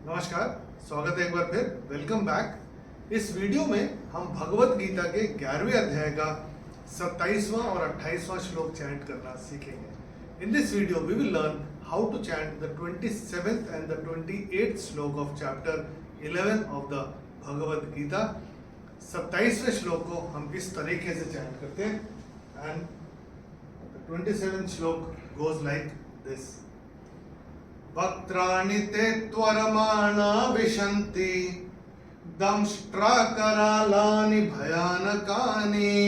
नमस्कार, स्वागत है एक बार फिर। Welcome back. इस वीडियो में हम भगवत गीता के 11वें अध्याय का 27वां और 28वां श्लोक चैंट करना सीखेंगे। In this video we will learn how to chant the 27th and the 28th shloka of chapter 11 of the Bhagavad Gita. 27वें श्लोक को हम इस तरीके से चैंट करते हैं एंड द 27th श्लोक गोज लाइक दिस। वक्त्राणि ते त्वरमाणा विशन्ति दंष्ट्राकरालानि भयानकानि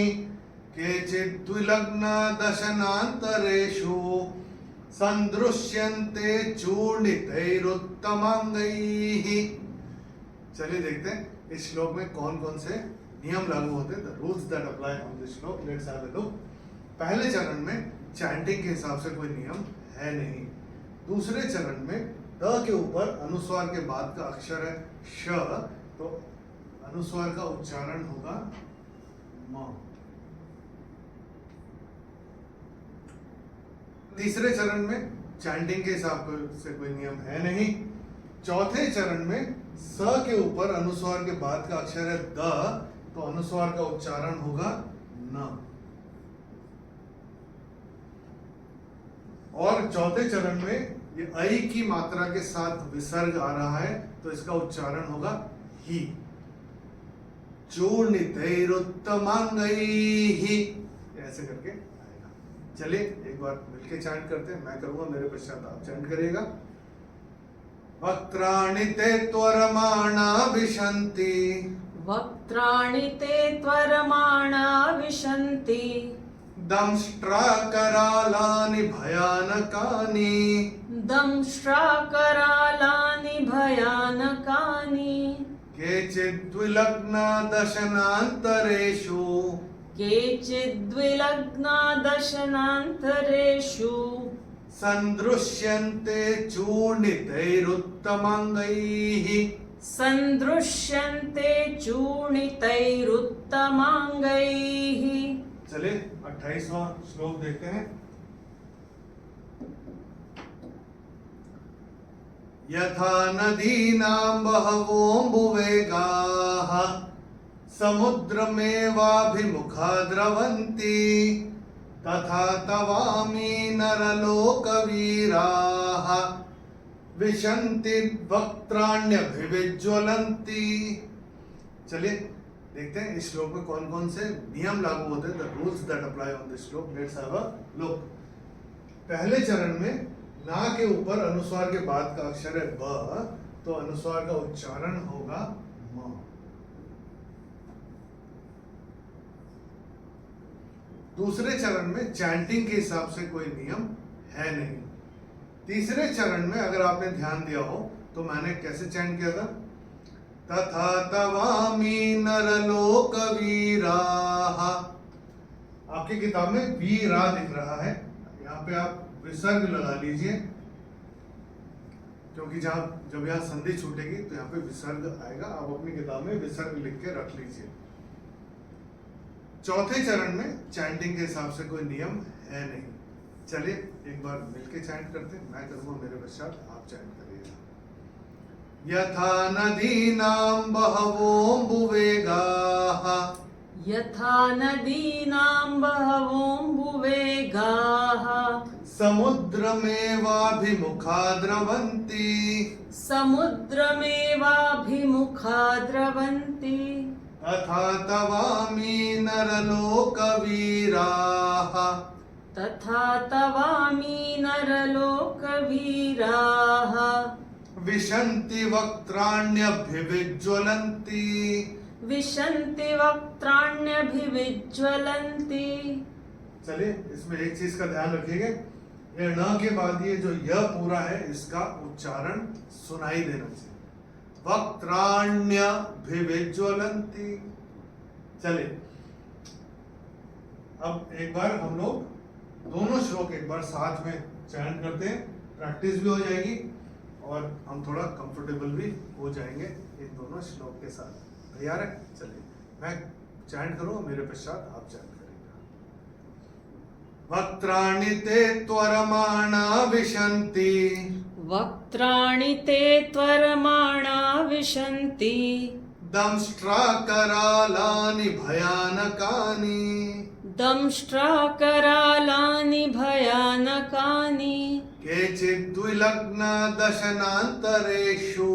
केचिद्विलग्ना दशनान्तरेषु सन्दृश्यन्ते चूर्णितैरुत्तमाङ्गैः। चलिए देखते हैं इस श्लोक में कौन कौन से नियम लागू होते हैं, the rules that apply on this shlok. Let's have a look. पहले चरण में चैंटिंग के हिसाब से कोई नियम है नहीं। दूसरे चरण में द के ऊपर अनुस्वार के बाद का अक्षर है श, तो अनुस्वार का उच्चारण होगा म। तीसरे चरण में चैंटिंग के हिसाब से कोई नियम है नहीं। चौथे चरण में स के ऊपर अनुस्वार के बाद का अक्षर है द, तो अनुस्वार का उच्चारण होगा न। और चौथे चरण में ये ऐ की मात्रा के साथ विसर्ग आ रहा है, तो इसका उच्चारण होगा ही। चूर्णितैरुत्तमांगैहि, ऐसे करके आएगा। चलिए एक बार मिलके चैंट करते हैं। मैं करूंगा, मेरे पश्चात आप चैंट करिएगा। वक्त्राणि ते त्वरमाणा विशन्ति, वक्त्राणि ते त्वरमाणा विशन्ति दंष्ट्राकरालानि भयानकानि दंष्ट्राकरालानि भयानकानि केचिद्विलग्ना दशनान्तरेषु केचिद्विलग्ना दशनान्तरेषु सन्दृश्यन्ते चूर्णितैरुत्तमाङ्गैः सन्दृश्यन्ते चूर्णितैरुत्तमाङ्गैः। चलिए 28वां श्लोक देखते हैं। यथा नदीनां बहवोऽम्बुवेगाः समुद्रमेवाभिमुखा द्रवन्ति तथा तवामि नरलोकवीराः विशन्ति वक्त्राण्यभिविज्वलन्ति। चलिए देखते हैं इस श्लोक में कौन कौन से नियम लागू होते हैं, the rules that apply on this shlok. Let's have a look. पहले चरण में ना के ऊपर अनुस्वार के बाद का अक्षर है ब, तो अनुस्वार का उच्चारण होगा म। दूसरे चरण में चैंटिंग के हिसाब से कोई नियम है नहीं। तीसरे चरण में अगर आपने ध्यान दिया हो तो मैंने कैसे चैंट किया था, तथा तवामि नरलोकवीराः। आपकी किताब में वीरा दिख रहा है, यहाँ पे आप विसर्ग लगा लीजिए, क्योंकि जब यहाँ संधि छूटेगी तो यहाँ पे विसर्ग आएगा। आप अपनी किताब में विसर्ग लिख के रख लीजिए। चौथे चरण में चैंटिंग के हिसाब से कोई नियम है नहीं। चलिए एक बार मिलके चैंट करते हैं। मैं करूँगा, मेरे पश्चात आप चैंट करिएगा। यथा नदीनां बहवोऽम्बुवेगाः यथा नदीनां बहवोऽम्बुवेगाः समुद्रमेवाभिमुखा द्रवन्ति समुद्रमेवाभिमुखा द्रवन्ति तथा तवामि नरलोकवीराः तथा तवामि नरलोकवीराः विशन्ति वक्त्राण्यभिविज्वलन्ति विशन्ति वक्त्राण्यभिविज्वलन्ति। चलिए इसमें एक चीज का ध्यान रखिएगा, ये न के बाद ये जो य पूरा है इसका उच्चारण सुनाई देना चाहिए। वक्त्राण्यभिविज्वलन्ति। चलिए अब एक बार हम लोग दोनों श्लोक एक बार साथ में चैंट करते हैं। प्रैक्टिस भी हो जाएगी और हम थोड़ा कंफर्टेबल भी हो जाएंगे इन दोनों श्लोक के साथ। तैयार है? चलिए मैं चैंट करूँ, मेरे पश्चात आप चैंट करेंगे। वक्त्राणि ते त्वरमाणा विशन्ति वक्त्राणि ते त्वरमाणा विशन्ति दंष्ट्राकरालानि भयानकानि दंष्ट्राकरालानि भयानकानि केचिद्विलग्ना दशनान्तरेषु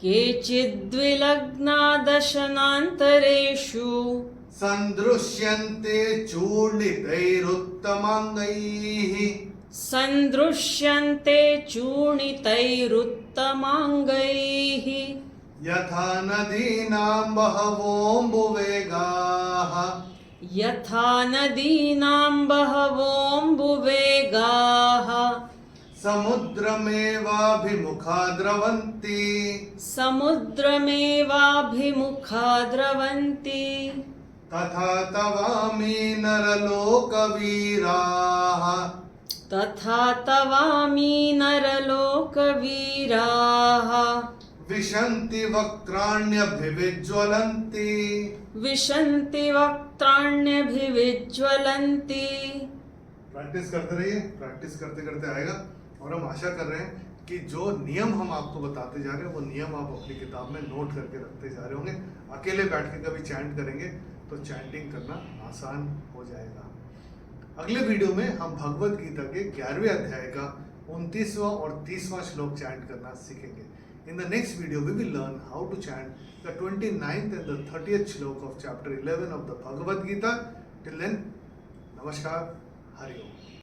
केचिद्विलग्ना दशनान्तरेषु सन्दृश्यन्ते चूर्णितैरुत्तमाङ्गैः सन्दृश्यन्ते चूर्णितैरुत्तमाङ्गैः यथा नदीनां बहवोऽम्बुवेगाः यथा नदीनां बहवोऽम्बुवेगाः समुद्रमेवाभिमुखा द्रवन्ति समुद्रमेवाभिमुखा द्रवन्ति तथा तवामि नरलोकवीराः तथा तवामि नरलोकवीराः विशन्ति वक्त्राण्यभिविज्वलन्ति विशन्ति वक्त्राण्यभिविज्वलन्ति। प्रैक्टिस करते रहिए, प्रैक्टिस करते करते आएगा। और हम आशा कर रहे हैं कि जो नियम हम आपको बताते जा रहे हैं वो नियम आप अपनी किताब में नोट करके रखते जा रहे होंगे। अकेले बैठ के कभी चैंट करेंगे तो चैंटिंग करना आसान हो जाएगा। अगले वीडियो में हम भगवत गीता के 11वें अध्याय का 29वां और 30वां श्लोक चैंट करना सीखेंगे। In the next video, we will learn how to chant the 29th and the 30th shlok of chapter 11 of the Bhagavad Gita. Till then, Namaskar, Hari Om.